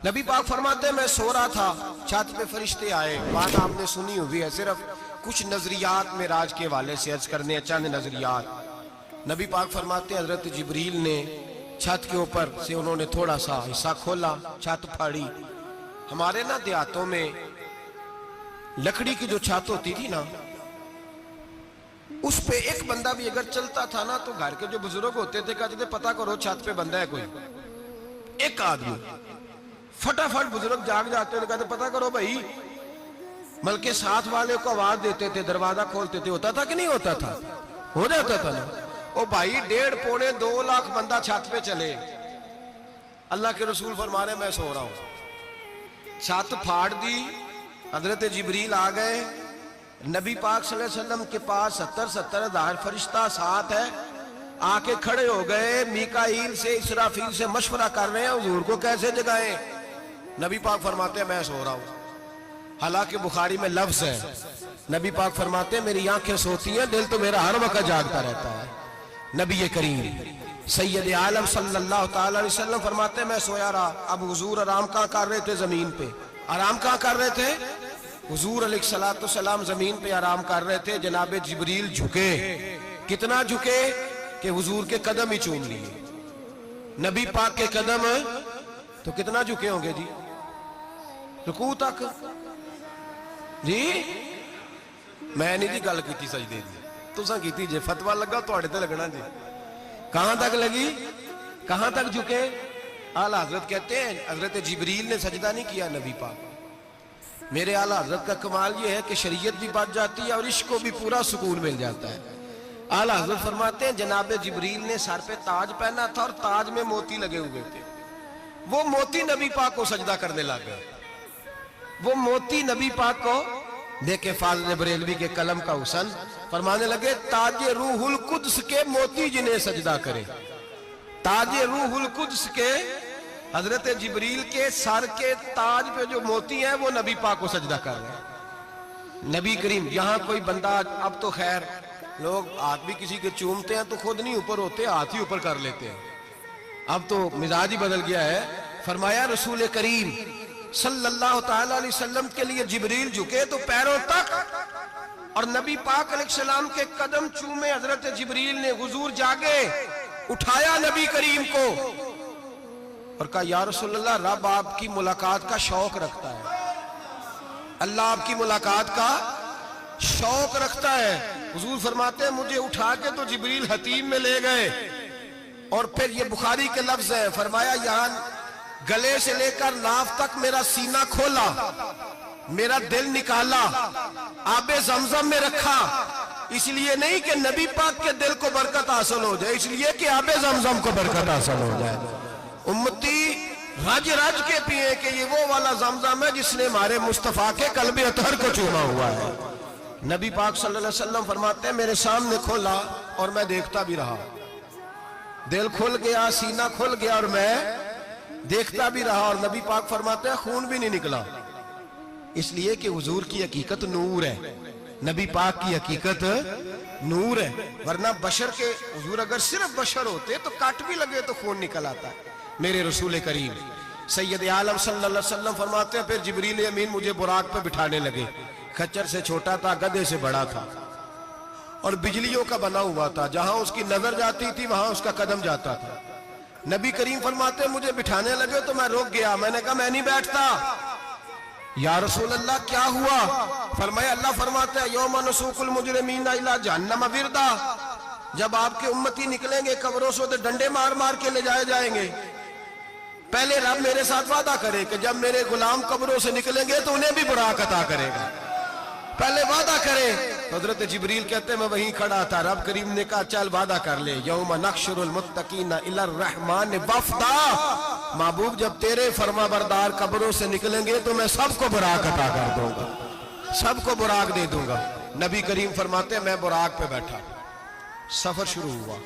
नबी पाक फरमाते हैं मैं सो रहा था, छत पे फरिश्ते आए। बात आपने सुनी हुई है, सिर्फ कुछ नजरियात में राज के हवाले से अर्ज करने हैं, चंद नजरियात। नबी पाक फरमाते हैं हजरत जिब्रील ने छत के ऊपर से उन्होंने थोड़ा सा हिस्सा खोला, छत फाड़ी। हमारे ना देहातों में लकड़ी की जो छत होती थी ना, उस पे एक बंदा भी अगर चलता था ना तो घर के जो बुजुर्ग होते थे कहते थे पता करो छत पे बंदा है कोई। एक आदमी फटाफट बुजुर्ग जाग जाते थे, कहते पता करो भाई। बल्कि साथ वाले को आवाज देते थे, दरवाजा खोलते थे। होता था कि नहीं होता था? हो जाता था ना। ओ भाई 1.5 पौने 2 लाख बंदा छत पे चले, अल्लाह के रसूल फरमा रहे मैं सो रहा हूं। छत फाड़ दी, हजरत जिब्रील आ गए। नबी पाक सल्लल्लाहु अलैहि वसल्लम के पास 70 हज़ार फरिश्ता साथ है, आके खड़े हो गए। मीकाईल से इसराफील से मशवरा कर रहे हैं हुजूर को कैसे जगाएं। नबी पाक फरमाते हैं मैं सो रहा हूं। हालांकि बुखारी में लफ्ज है, नबी पाक फरमाते हैं मेरी आंखें सोती हैं, दिल तो मेरा हर वक्त जागता रहता है। नबी करीम सैयद आलम सल्लल्लाहु ताला अलैहि वसल्लम फरमाते हैं मैं सोया रहा। अब हुजूर आराम कहाँ कर रहे थे? जमीन पे। आराम कहाँ कर रहे थे? हुजूर अलैहिस्सलाम जमीन पे आराम कर रहे थे। जनाब जिब्रील झुके। कितना झुके कि हुजूर के कदम ही चूम लिए। नबी पाक के कदम तो कितना झुके होंगे जी? रुकू तक जी। मैं नहीं जी गल की सजदे दी, तुसा कीती जे। फतवा लगा तुहाडे ते लगना जी। कहां तक लगी? कहां तक झुके? आला हजरत कहते हैं हजरत जिब्रील ने सजदा नहीं किया नबी पाक। मेरे आला हजरत का कमाल ये है कि शरीयत भी बच जाती है और इश्क को भी पूरा सुकून मिल जाता है। आला हजरत फरमाते हैं जनाब जिब्रील ने सर पे ताज पहना था और ताज में मोती लगे हुए थे। वो मोती नबी पाक को सजदा करने लग गए। वो मोती नबी पाक को देखे। फाज़िल बरेलवी के कलम का हुसन फरमाने लगे ताजे रूहुल कुद्स के मोती जिन्हें सजदा करे। ताजे रूहुल कुद्स के हजरत जिब्रील के सर के ताज पे जो मोती हैं वो नबी पाक को सजदा कर रहे हैं। नबी करीम यहाँ कोई बंदा, अब तो खैर लोग हाथ भी किसी के चूमते हैं तो खुद नहीं ऊपर होते, हाथ ही ऊपर कर लेते हैं। अब तो मिजाज ही बदल गया है। फरमाया रसूल करीम सल्लल्लाहु ताला अलैहि वसल्लम के लिए जिब्रील झुके तो पैरों तक, और नबी पाक अलैहिस्सलाम के कदम चूमे। हजरत जिब्रील ने हुजूर जागे, उठाया नबी करीम को और कहा या रसूल अल्लाह, रब आपकी मुलाकात का शौक रखता है, अल्लाह आपकी मुलाकात का शौक रखता है। हुजूर फरमाते हैं मुझे उठा के तो जिब्रील हतीम में ले गए। और फिर ये बुखारी के लफ्ज है, फरमाया यहाँ गले से लेकर नाफ तक मेरा सीना खोला, मेरा दिल निकाला, आबे ज़मज़म में रखा। इसलिए नहीं कि नबी पाक के दिल को बरकत हासिल हो जाए, इसलिए कि आबे ज़मज़म को बरकत हासिल हो जाए। उम्मती रज रज के पिए कि ये वो वाला ज़मज़म है जिसने हमारे मुस्तफ़ा के कल्बे अतहर को चूमा हुआ है। नबी पाक सल्लल्लाहु अलैहि वसल्लम फरमाते हैं मेरे सामने खोला और मैं देखता भी रहा। दिल खुल गया, सीना खुल गया और मैं देखता भी रहा। और नबी पाक फरमाते हैं खून भी नहीं निकला, इसलिए कि हुजूर की हकीकत नूर है। नबी पाक की हकीकत नूर है। वरना बशर के हुजूर अगर सिर्फ बशर होते तो काट भी लगे तो खून निकल आता। मेरे रसूल करीम सैयद आलम सल्लल्लाहु अलैहि वसल्लम फरमाते हैं फिर जिब्रील अमीन मुझे बुराक पे बिठाने लगे। खच्चर से छोटा था, गधे से बड़ा था और बिजलियों का बना हुआ था। जहां उसकी नजर जाती थी वहां उसका कदम जाता था। नबी करीम फरमाते मुझे बिठाने लगे तो मैं रुक गया। मैंने कहा मैं नहीं बैठता। या रसूल अल्लाह क्या हुआ? फरमाया अल्लाह फरमाते हैं यौमा नसूकुल मुजरिमीना इला जहन्नम विरदा, जब आपके उम्मती निकलेंगे कब्रों से तो डंडे मार मार के ले जाए जाएंगे। पहले रब मेरे साथ वादा करे कि जब मेरे गुलाम कब्रों से निकलेंगे तो उन्हें भी बुराक अता करेगा। पहले वादा करे। हजरत जिब्रील कहते मैं वहीं खड़ा था, रब करीम ने कहा चल वादा कर ले। यौमा नहशुरुल मुत्तकीना इला रहमान वफदा, महबूब जब तेरे फरमा बरदार कब्रों से निकलेंगे तो मैं सबको बुराक अता कर दूंगा, सबको बुराक दे दूंगा। नबी करीम फरमाते मैं बुराक पे बैठा, सफर शुरू हुआ।